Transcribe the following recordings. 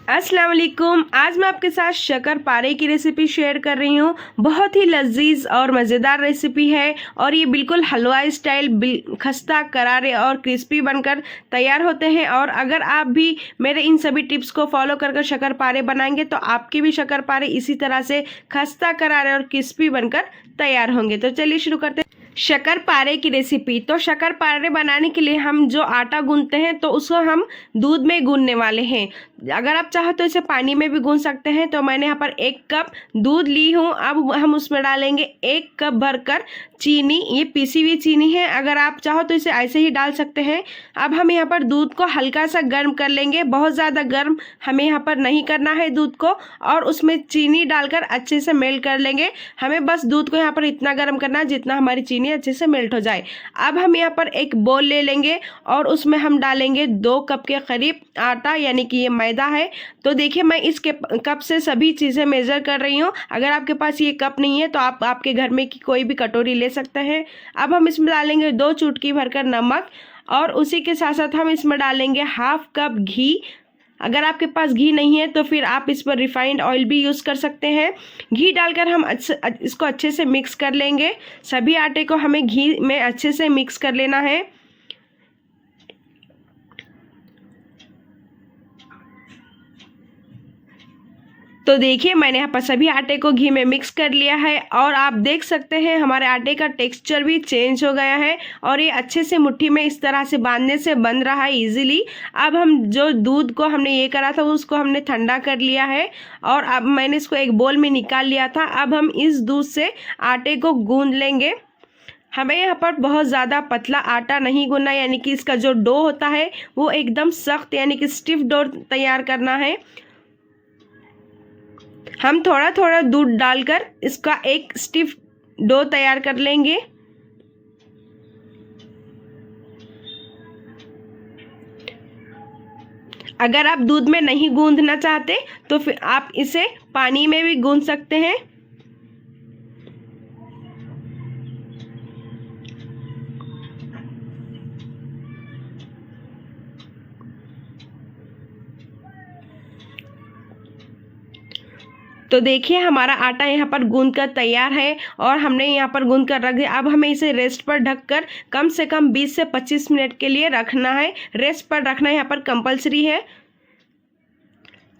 अस्सलाम वालेकुम। आज मैं आपके साथ शक्करपारे की रेसिपी शेयर कर रही हूँ। बहुत ही लजीज और मज़ेदार रेसिपी है और ये बिल्कुल हलवाई स्टाइल खस्ता करारे और क्रिस्पी बनकर तैयार होते हैं। और अगर आप भी मेरे इन सभी टिप्स को फॉलो कर शक्करपारे बनाएंगे तो आपके भी शक्करपारे इसी तरह से खस्ता करारे और क्रिस्पी बनकर तैयार होंगे। तो चलिए शुरू करते हैं शक्करपारे की रेसिपी। तो शक्करपारे बनाने के लिए हम जो आटा गूंथते हैं तो उसको हम दूध में गूंथने वाले हैं। अगर आप चाहो तो इसे पानी में भी गूंथ सकते हैं। तो मैंने यहाँ पर 1 कप दूध ली हूँ। अब हम उसमें डालेंगे 1 कप भरकर चीनी। ये पीसी हुई चीनी है, अगर आप चाहो तो इसे ऐसे ही डाल सकते हैं। अब हम यहाँ पर दूध को हल्का सा गर्म कर लेंगे, बहुत ज़्यादा गर्म हमें यहाँ पर नहीं करना है दूध को। और उसमें चीनी डालकर अच्छे से मेल्ट कर लेंगे। हमें बस दूध को यहाँ पर इतना गर्म करना है जितना हमारी चीनी अच्छे से मेल्ट हो जाए। अब हम यहाँ पर एक बोल ले लेंगे और उसमें हम डालेंगे 2 कप के करीब आटा, यानी कि ये मैदा है। तो देखिए मैं इस कप से सभी चीज़ें मेज़र कर रही हूँ। अगर आपके पास ये कप नहीं है तो आप आपके घर में की कोई भी कटोरी ले सकते हैं। अब हम इसमें डालेंगे 2 चुटकी भरकर नमक और उसी के साथ साथ हम इसमें डालेंगे 1/2 कप घी। अगर आपके पास घी नहीं है तो फिर आप इस पर रिफाइंड ऑयल भी यूज़ कर सकते हैं। घी डालकर हम इसको अच्छे से मिक्स कर लेंगे। सभी आटे को हमें घी में अच्छे से मिक्स कर लेना है। तो देखिए मैंने यहाँ पर सभी आटे को घी में मिक्स कर लिया है और आप देख सकते हैं हमारे आटे का टेक्सचर भी चेंज हो गया है और ये अच्छे से मुट्ठी में इस तरह से बांधने से बन रहा है इजीली। अब हम जो दूध को हमने ये करा था उसको हमने ठंडा कर लिया है और अब मैंने इसको एक बोल में निकाल लिया था। अब हम इस दूध से आटे को गूंद लेंगे। हमें यहाँ पर बहुत ज़्यादा पतला आटा नहीं गूंदना, यानी कि इसका जो डो होता है वो एकदम सख्त यानी कि स्टिफ डो तैयार करना है। हम थोड़ा थोड़ा दूध डालकर इसका एक स्टिफ डो तैयार कर लेंगे। अगर आप दूध में नहीं गूंथना चाहते तो फिर आप इसे पानी में भी गूंथ सकते हैं। तो देखिए हमारा आटा यहाँ पर गूंथ कर तैयार है और हमने यहाँ पर गूंथ कर रख दिया। अब हमें इसे रेस्ट पर ढककर कम से कम 20 से 25 मिनट के लिए रखना है। रेस्ट पर रखना यहाँ पर कंपलसरी है।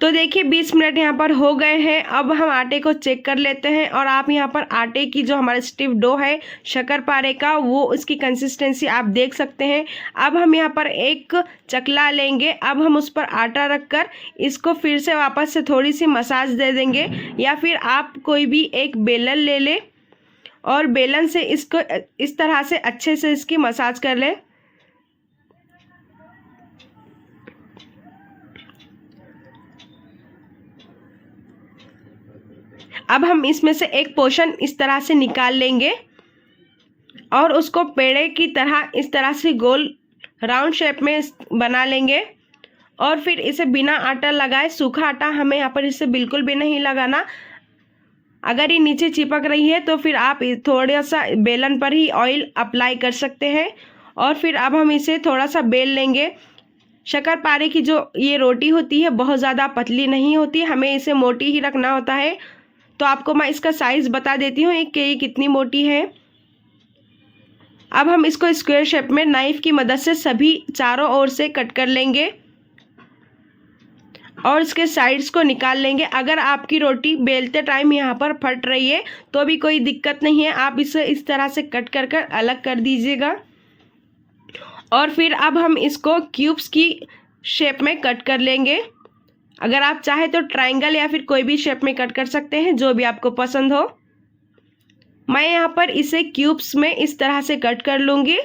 तो देखिए 20 मिनट यहाँ पर हो गए हैं। अब हम आटे को चेक कर लेते हैं और आप यहाँ पर आटे की जो हमारा स्टिफ डो है शक्करपारे का वो उसकी कंसिस्टेंसी आप देख सकते हैं। अब हम यहाँ पर एक चकला लेंगे। अब हम उस पर आटा रखकर इसको फिर से वापस से थोड़ी सी मसाज दे देंगे, या फिर आप कोई भी एक बेलन ले लें और बेलन से इसको इस तरह से अच्छे से इसकी मसाज कर लें। अब हम इसमें से एक पोर्शन इस तरह से निकाल लेंगे और उसको पेड़े की तरह इस तरह से गोल राउंड शेप में बना लेंगे और फिर इसे बिना आटा लगाए, सूखा आटा हमें यहाँ पर इसे बिल्कुल भी नहीं लगाना। अगर ये नीचे चिपक रही है तो फिर आप थोड़ा सा बेलन पर ही ऑयल अप्लाई कर सकते हैं और फिर अब हम इसे थोड़ा सा बेल लेंगे। शक्करपारे की जो ये रोटी होती है बहुत ज़्यादा पतली नहीं होती, हमें इसे मोटी ही रखना होता है। तो आपको मैं इसका साइज़ बता देती हूँ कि ये कितनी मोटी है। अब हम इसको स्क्वायर शेप में नाइफ़ की मदद से सभी चारों ओर से कट कर लेंगे और इसके साइड्स को निकाल लेंगे। अगर आपकी रोटी बेलते टाइम यहाँ पर फट रही है तो भी कोई दिक्कत नहीं है, आप इसे इस तरह से कट कर अलग कर दीजिएगा। और फिर अब हम इसको क्यूब्स की शेप में कट कर लेंगे। अगर आप चाहे तो ट्रायंगल या फिर कोई भी शेप में कट कर सकते हैं, जो भी आपको पसंद हो। मैं यहाँ पर इसे क्यूब्स में इस तरह से कट कर लूँगी।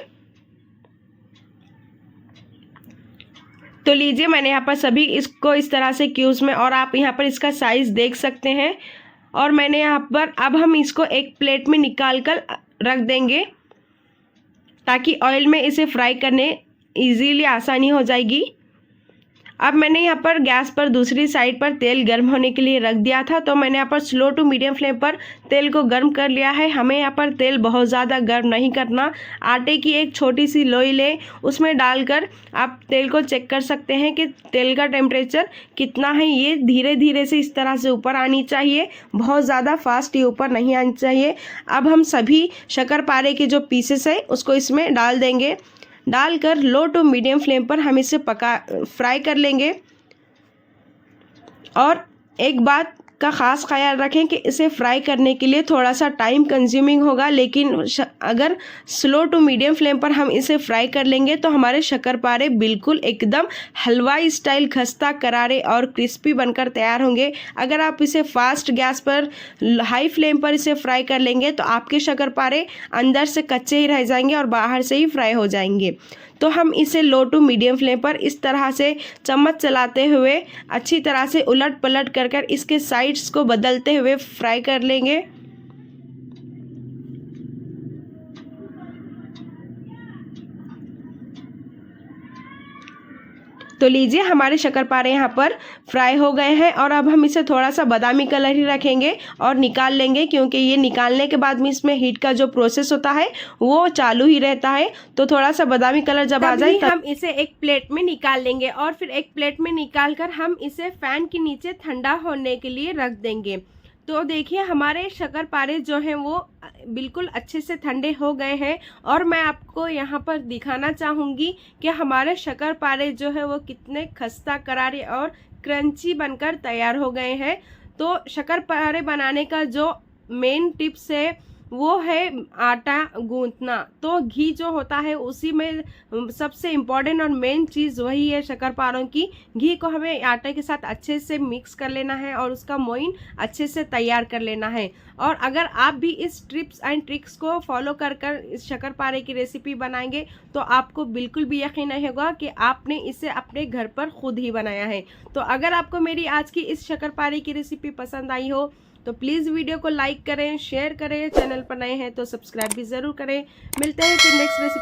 तो लीजिए मैंने यहाँ पर सभी इसको इस तरह से क्यूब्स में, और आप यहाँ पर इसका साइज़ देख सकते हैं। और मैंने यहाँ पर अब हम इसको एक प्लेट में निकाल कर रख देंगे ताकि ऑयल में इसे फ्राई करने ईजीली आसानी हो जाएगी। अब मैंने यहाँ पर गैस पर दूसरी साइड पर तेल गर्म होने के लिए रख दिया था। तो मैंने यहाँ पर स्लो टू मीडियम फ्लेम पर तेल को गर्म कर लिया है। हमें यहाँ पर तेल बहुत ज़्यादा गर्म नहीं करना। आटे की एक छोटी सी लोई लें, उसमें डालकर आप तेल को चेक कर सकते हैं कि तेल का टेम्परेचर कितना है। ये धीरे धीरे से इस तरह से ऊपर आनी चाहिए, बहुत ज़्यादा फास्ट ये ऊपर नहीं आनी चाहिए। अब हम सभी शक्करपारे के जो पीसेस है उसको इसमें डाल देंगे। डालकर लो टू मीडियम फ्लेम पर हम इसे फ्राई कर लेंगे। और एक बात का ख़ास ख्याल रखें कि इसे फ्राई करने के लिए थोड़ा सा टाइम कंज्यूमिंग होगा, लेकिन अगर स्लो टू मीडियम फ्लेम पर हम इसे फ्राई कर लेंगे तो हमारे शक्करपारे बिल्कुल एकदम हलवाई स्टाइल खस्ता करारे और क्रिस्पी बनकर तैयार होंगे। अगर आप इसे फास्ट गैस पर हाई फ्लेम पर इसे फ्राई कर लेंगे तो आपके शक्करपारे अंदर से कच्चे ही रह जाएंगे और बाहर से ही फ्राई हो जाएंगे। तो हम इसे लो टू मीडियम फ्लेम पर इस तरह से चम्मच चलाते हुए अच्छी तरह से उलट पलट कर इसके साइड्स को बदलते हुए फ्राई कर लेंगे। तो लीजिए हमारे शक्करपारे यहाँ पर फ्राई हो गए हैं और अब हम इसे थोड़ा सा बादामी कलर ही रखेंगे और निकाल लेंगे, क्योंकि ये निकालने के बाद में इसमें हीट का जो प्रोसेस होता है वो चालू ही रहता है। तो थोड़ा सा बादामी कलर जब आ जाए हम इसे एक प्लेट में निकाल लेंगे और फिर एक प्लेट में निकाल कर हम इसे फैन के नीचे ठंडा होने के लिए रख देंगे। तो देखिए हमारे शक्करपारे जो हैं वो बिल्कुल अच्छे से ठंडे हो गए हैं और मैं आपको यहाँ पर दिखाना चाहूँगी कि हमारे शक्करपारे जो है वो कितने खस्ता करारे और क्रंची बनकर तैयार हो गए हैं। तो शक्करपारे बनाने का जो मेन टिप्स है वो है आटा गूंथना। तो घी जो होता है उसी में सबसे इम्पॉर्टेंट और मेन चीज़ वही है शक्करपारों की। घी को हमें आटे के साथ अच्छे से मिक्स कर लेना है और उसका मोइन अच्छे से तैयार कर लेना है। और अगर आप भी इस टिप्स एंड ट्रिक्स को फॉलो कर इस शक्करपारे की रेसिपी बनाएंगे तो आपको बिल्कुल भी यकीन नहीं होगा कि आपने इसे अपने घर पर खुद ही बनाया है। तो अगर आपको मेरी आज की इस शक्करपारे की रेसिपी पसंद आई हो तो प्लीज़ वीडियो को लाइक करें, शेयर करें, चैनल पर नए हैं तो सब्सक्राइब भी ज़रूर करें। मिलते हैं फिर नेक्स्ट रेसिपी।